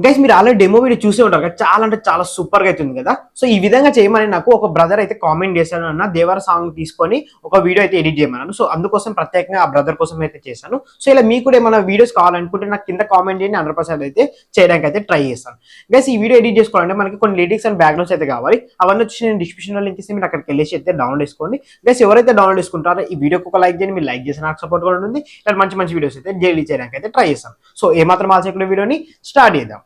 Guys మీరు already demo video చూసే ఉంటారు కదా, చాలా అంటే చాలా సూపర్ గా అవుతుంది కదా. సో ఈ విధంగా చేయమని నాకు ఒక బ్రదర్ అయితే కామెంట్ చేశాను అన్న, దేవర సాంగ్ తీసుకొని ఒక వీడియో అయితే ఎడిట్ చేయమన్నాను. సో అందుకోసం ప్రత్యేకంగా ఆ బ్రదర్ కోసం అయితే చేశాను. సో ఇలా మీకు కూడా ఏమైనా వీడియోస్ కావాలనుకుంటే నాకు కింద కామెంట్ చేయండి, 100% అయితే చేయడానికి అయితే ట్రై చేస్తాను. గైస్ ఈ వీడియో ఎడిట్ చేసుకోవాలంటే మనకి కొన్ని లిరిక్స్ అండ్ బ్యాక్గ్రౌండ్స్ అయితే కావాలి. అవన్నీ వచ్చి నేను డిస్క్రిప్షన్ లింక్ ఇస్తే మీరు అక్కడికి వెళ్ళేసి అయితే డౌన్లోడ్ చేసుకోండి. గైస్ ఎవరైతే డౌన్లోడ్ చేసుకుంటారో ఈ వీడియోకి ఒక లైక్ చేయండి. మీరు లైక్ చేసి నాకు సపోర్ట్ కూడా ఉంటుంది. ఇలా మంచి మంచి వీడియోస్ అయితే డైలీ చేయడానికి అయితే ట్రై చేస్తాను. సో ఏమాత్రం ఆలోచన వీడియోని స్టార్ట్ చేద్దాం.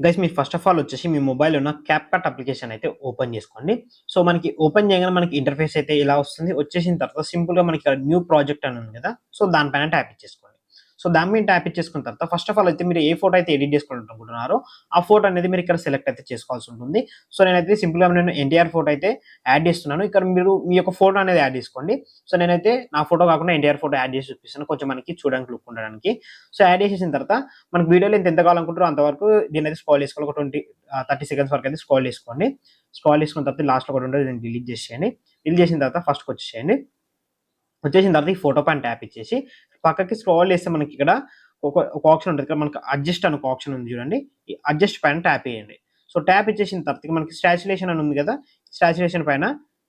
గైస్ మీరు ఫస్ట్ ఆఫ్ ఆల్ వచ్చేసి మీ మొబైల్లో ఉన్న క్యాప్కట్ అప్లికేషన్ అయితే ఓపెన్ చేసుకోండి. సో మనకి ఓపెన్ చేయగానే మనకి ఇంటర్ఫేస్ అయితే ఇలా వస్తుంది. వచ్చేసిన తర్వాత సింపుల్గా మనకి న్యూ ప్రాజెక్ట్ అని ఉంది కదా, సో దానిపైన ట్యాప్ ఇచ్చేసుకోండి. సో దాని మీద ట్యాప్ ఇచ్చేసుకున్న తర్వాత ఫస్ట్ ఆఫ్ ఆల్ అయితే మీరు ఏ ఫోటో అయితే ఎడిట్ చేసుకోవాలనుకుంటున్నారో ఆ ఫోటో అనేది మీరు ఇక్కడ సెలెక్ట్ అయితే చేసుకోవాల్సి ఉంటుంది. సో నేనైతే సింపుల్గా నేను ఎన్టీఆర్ ఫోటో అయితే యాడ్ చేస్తున్నాను. ఇక్కడ మీరు మీ యొక్క ఫోటో అనేది యాడ్ చేసుకోండి. సో నేనైతే నా ఫోటో కాకుండా ఎన్టీఆర్ ఫోటో యాడ్ చేసి చూపిస్తాను, కొంచెం మనకి చూడడానికి లుక్ ఉండడానికి. సో యాడ్ చేసేసిన తర్వాత మనకి వీడియోలో ఎంత కావాలనుకుంటారో అంతవరకు దీని అయితే స్క్రోల్ చేసుకోవాలి. ఒక 30 సెకండ్స్ వరకు అయితే స్క్రోల్ చేసుకోండి. స్క్రోల్ చేసుకున్న తర్వాత లాస్ట్లో ఒకటి ఉంటుంది, దీన్ని డిలీట్ చేసేయండి. డిలీట్ చేసిన తర్వాత ఫస్ట్కి వచ్చేసేయండి. వచ్చేసిన తర్వాత ఈ ఫోటో పైన ట్యాప్ ఇచ్చేసి పక్కకి స్క్రోల్ చేస్తే మనకి ఇక్కడ ఒక ఆప్షన్ ఉంటుంది. ఇక్కడ మనకి అడ్జస్ట్ అని ఒక ఆప్షన్ ఉంది చూడండి, ఈ అడ్జస్ట్ పైన ట్యాప్ చేయండి. సో ట్యాప్ ఇచ్చేసిన తర్వాత మనకి స్టాచ్యులేషన్ అని ఉంది కదా, స్టాచ్యులేషన్ పైన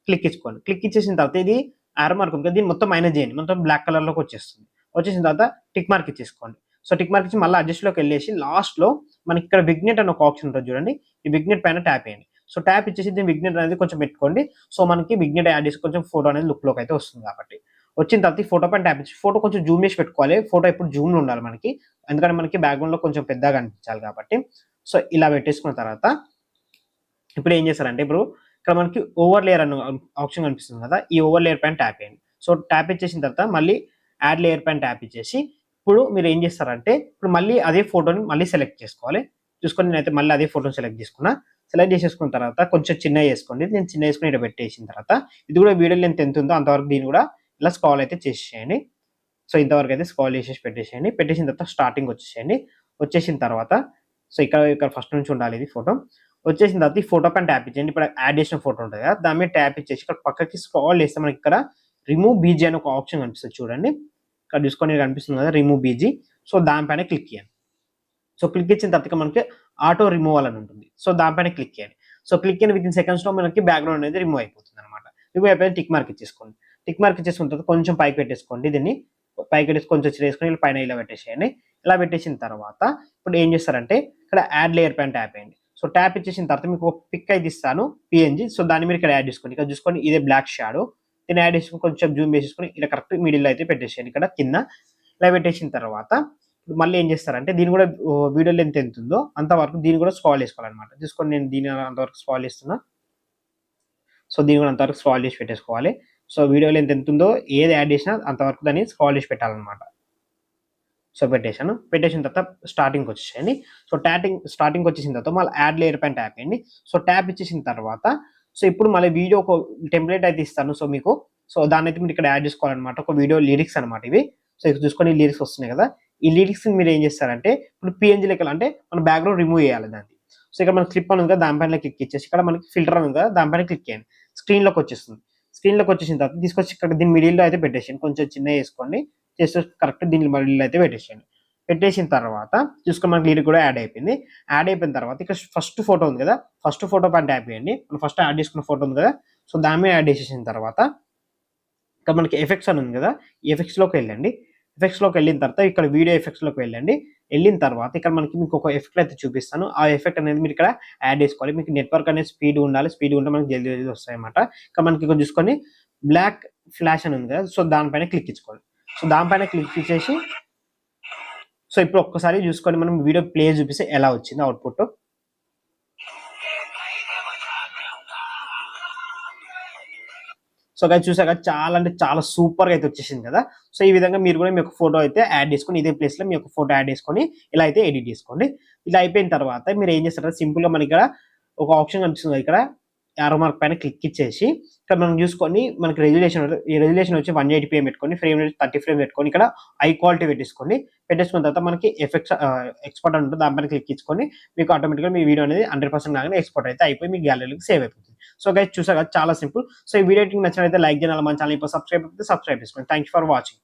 క్లిక్ ఇచ్చుకోండి. క్లిక్ ఇచ్చేసిన తర్వాత ఇది ఆరో మార్క్ ఉంది కదా, దీన్ని మొత్తం మైనస్ చేయండి, మొత్తం బ్లాక్ కలర్లోకి వచ్చేస్తుంది. వచ్చేసిన తర్వాత టిక్ మార్క్ ఇచ్చేసుకోండి. సో టిక్ మార్క్ ఇచ్చి మళ్ళీ అడ్జస్ట్లోకి వెళ్ళేసి లాస్ట్లో మనకి ఇక్కడ విగ్నెట్ అని ఒక ఆప్షన్ ఉంటుంది చూడండి, ఈ విగ్నెట్ పైన ట్యాప్ చేయండి. సో ట్యాప్ ఇచ్చేసి దీన్ని విగ్నెట్ అనేది కొంచెం పెట్టుకోండి. సో మనకి విగ్నెట్ యాడ్ చేసి కొంచెం ఫోటో అనేది లుక్లోకి అయితే వస్తుంది. కాబట్టి వచ్చిన తర్వాత ఈ ఫోటో పైన ట్యాప్ ఇచ్చి ఫోటో కొంచెం జూమ్ చేసి పెట్టుకోవాలి. ఫోటో ఎప్పుడు జూమ్లో ఉండాలి మనకి, ఎందుకంటే మనకి బ్యాక్గ్రౌండ్లో కొంచెం పెద్దగా అనిపించాలి కాబట్టి. సో ఇలా పెట్టేసుకున్న తర్వాత ఇప్పుడు ఏం చేస్తారంటే, ఇప్పుడు ఇక్కడ మనకి ఓవర్ లేయర్ అన్న ఆప్షన్ కనిపిస్తుంది కదా, ఈ ఓవర్ లేయర్ పైన ట్యాప్ చేయండి. సో ట్యాప్ ఇచ్చేసిన తర్వాత మళ్ళీ యాడ్ లేయర్ పైన ట్యాప్ ఇచ్చేసి ఇప్పుడు మీరు ఏం చేస్తారంటే, ఇప్పుడు మళ్ళీ అదే ఫోటోని మళ్ళీ సెలెక్ట్ చేసుకోవాలి. చూసుకొని నేనైతే మళ్ళీ అదే ఫోటోని సెలెక్ట్ చేసుకున్నా. సెలెక్ట్ చేసేసుకున్న తర్వాత కొంచెం చిన్నగా చేసుకోండి. నేను చిన్న చేసుకుని ఇక్కడ పెట్టేసిన తర్వాత ఇది కూడా వీడియో లెంత్ ఎంత ఉందో అంతవరకు దీన్ని కూడా ఇలా స్క్రాల్ అయితే చేసేయండి. సో ఇంతవరకు అయితే స్క్రాల్ చేసేసి పెట్టేసేయండి. పెట్టేసిన తర్వాత స్టార్టింగ్ వచ్చేసేయండి. వచ్చేసిన తర్వాత సో ఇక్కడ ఫస్ట్ నుంచి ఉండాలి ఇది ఫోటో. వచ్చేసిన తర్వాత ఈ ఫోటో పైన ట్యాప్ ఇచ్చేయండి. ఇప్పుడు యాడ్ చేసిన ఫోటో ఉంటుంది కదా, దాని మీద ట్యాప్ ఇచ్చేసి ఇక్కడ పక్కకి స్క్రాల్ చేస్తే మనకి ఇక్కడ రిమూవ్ బీజీ అని ఒక ఆప్షన్ కనిపిస్తుంది చూడండి. ఇక్కడ చూసుకొని కనిపిస్తుంది కదా రిమూవ్ బీజీ. సో దానిపైన క్లిక్ చేయండి. సో క్లిక్ ఇచ్చిన తర్వాత మనకి ఆటో రిమూవల్ అని ఉంటుంది. సో దానిపైన క్లిక్ చేయండి. సో క్లిక్ అయిన వితిన్ సెకండ్స్లో మనకి బ్యాక్గ్రౌండ్ అనేది రిమూవ్ అయిపోతుంది అనమాట. రిమూవ్ అయిపోయి టిక్ మార్క్ ఇచ్చేసుకోండి. టిక్ మార్క్ ఇచ్చేసుకున్న తర్వాత కొంచెం పైకి పెట్టేసుకోండి. దీన్ని పైకి పెట్టేసి కొంచెం చేసుకొని పైన ఇలా పెట్టేసేయండి. ఇలా పెట్టేసిన తర్వాత ఇప్పుడు ఏం చేస్తారంటే ఇక్కడ యాడ్ లేయర్ పైన ట్యాప్ చేయండి. సో ట్యాప్ ఇచ్చేసిన తర్వాత మీకు ఒక పిక్ అయితే ఇస్తాను పిఎన్జీ. సో దాన్ని మీరు ఇక్కడ యాడ్ చేసుకోండి. ఇక్కడ చూసుకొని ఇదే బ్లాక్ షాడో, దీన్ని యాడ్ చేసుకొని కొంచెం జూమ్ చేసేసుకొని ఇలా కరెక్ట్ మిడిల్లో అయితే పెట్టేసేయండి. ఇక్కడ కింద ఇలా పెట్టేసిన తర్వాత మళ్ళీ ఏం చేస్తారంటే దీన్ని కూడా వీడియో లెంత్ ఎంత ఉందో అంతవరకు దీన్ని కూడా స్క్రాల్ చేసుకోవాలన్నమాట. చూసుకొని నేను దీన్ని అంతవరకు స్క్రాల్ చేస్తున్నా. సో దీన్ని కూడా అంతవరకు స్క్రాల్ చేసి పెట్టేసుకోవాలి. సో వీడియో లెంత్ ఎంత ఉందో ఏది యాడ్ చేసినా అంతవరకు దాన్ని స్క్రాల్ చేసి పెట్టాలన్నమాట. సో పెట్టేశాను. పెట్టేసిన తర్వాత స్టార్టింగ్కి వచ్చేసేయండి. సో స్టార్టింగ్ వచ్చేసిన తర్వాత మళ్ళీ యాడ్ లేయర్ పైన ట్యాప్ చేయండి. సో ట్యాప్ ఇచ్చేసిన తర్వాత సో ఇప్పుడు మళ్ళీ వీడియో ఒక టెంప్లెట్ అయితే ఇస్తాను. సో మీకు సో దాన్ని అయితే మీరు ఇక్కడ యాడ్ చేసుకోవాలన్నమాట. ఒక వీడియో లిరిక్స్ అనమాట ఇవి. సో ఇక్కడ చూసుకొని లిరిక్స్ వస్తున్నాయి కదా, ఈ లిరిక్స్ మీరు ఏం చేస్తారంటే ఇప్పుడు పిఎన్జీ లెక్కలు అంటే మన బ్యాక్గ్రౌండ్ రిమూవ్ చేయాలి దాన్ని. సో ఇక్కడ మనకి క్లిప్ అని ఉంది కదా, దానిపైన క్లిక్ ఇచ్చేసి ఇక్కడ మనకి ఫిల్టర్ అని ఉంది కదా, దానిపైన క్లిక్ చేయండి. స్క్రీన్లోకి వచ్చేస్తుంది. స్క్రీన్లోకి వచ్చేసిన తర్వాత తీసుకొచ్చి ఇక్కడ దీని మిడిల్లో అయితే పెట్టేసేయండి. కొంచెం చిన్నగా వేసుకోండి, చేస్తే కరెక్ట్ దీని మిడిల్లో అయితే పెట్టేసేయండి. పెట్టేసిన తర్వాత చూసుకొని మనకి లిరిక్ కూడా యాడ్ అయిపోయింది. యాడ్ అయిపోయిన తర్వాత ఇక్కడ ఫస్ట్ ఫోటో ఉంది కదా, ఫస్ట్ ఫోటో పైన ట్యాప్ చేయండి. మనం ఫస్ట్ యాడ్ చేసుకున్న ఫోటో ఉంది కదా, సో దాని మీద యాడ్ చేసేసిన తర్వాత ఇక్కడ మనకి ఎఫెక్ట్స్ అని ఉంది కదా, ఈ ఎఫెక్ట్స్లోకి వెళ్ళండి. ఎఫెక్ట్స్లోకి వెళ్ళిన తర్వాత ఇక్కడ వీడియో ఎఫెక్ట్స్లోకి వెళ్ళండి. వెళ్ళిన తర్వాత ఇక్కడ మీకు ఒక ఎఫెక్ట్ అయితే చూపిస్తాను. ఆ ఎఫెక్ట్ అనేది మీరు ఇక్కడ యాడ్ చేసుకోవాలి. మీకు నెట్వర్క్ అనేది స్పీడ్ ఉండాలి. స్పీడ్ ఉంటే మనకి జల్దీ వస్తాయి అన్నమాట. ఇక్కడ మనకి ఇక్కడ చూసుకొని బ్లాక్ ఫ్లాష్ అని ఉంది కదా, సో దానిపైన క్లిక్ ఇచ్చుకోవాలి. సో దానిపైన క్లిక్ ఇచ్చేసి సో ఇప్పుడు ఒక్కసారి చూసుకొని మనం వీడియో ప్లే చూపిస్తే ఎలా వచ్చింది అవుట్పుట్. సో గైస్ చూసాక చాలా అంటే చాలా సూపర్గా అయితే వచ్చేసింది కదా. సో ఈ విధంగా మీరు కూడా మీ యొక్క ఫోటో అయితే యాడ్ చేసుకొని ఇదే ప్లేస్లో మీ యొక్క ఫోటో యాడ్ చేసుకొని ఇలా అయితే ఎడిట్ చేసుకోండి. ఇలా అయిపోయిన తర్వాత మీరు ఏం చేస్తారంటే సింపుల్గా మనకి ఇక్కడ ఒక ఆప్షన్ కనిపిస్తుంది, ఇక్కడ యారో మార్క్ పైన క్లిక్ ఇచ్చేసి ఇక్కడ మనం చూసుకొని మనకి రెజల్యూషన్ వచ్చి 180p పెట్టుకొని ఫ్రేమ్ రేట్ 30 ఫ్రేమ్ పెట్టుకొని ఇక్కడ హై క్వాలిటీ పెట్టేసుకోండి. పెట్టేసుకున్న తర్వాత మనకి ఎక్స్పోర్ట్ అని ఉంటుంది, దానిపైన క్లిక్ ఇచ్చుకొని మీకు ఆటోమేటిక్గా మీ వీడియో అనేది 100% కాగానే ఎక్స్పోర్ట్ అయితే అయిపోయి మీ గ్యాలరీకి సేవ్ అయిపోతుంది. సో గైస్ చూసాక చాలా సింపుల్. సో ఈ వీడియో నచ్చినట్లయితే లైక్ చేయాలి, మన ఛానల్ ఇప్పుడు సబ్స్క్రైబ్ చేసుకోండి. Thank you for watching.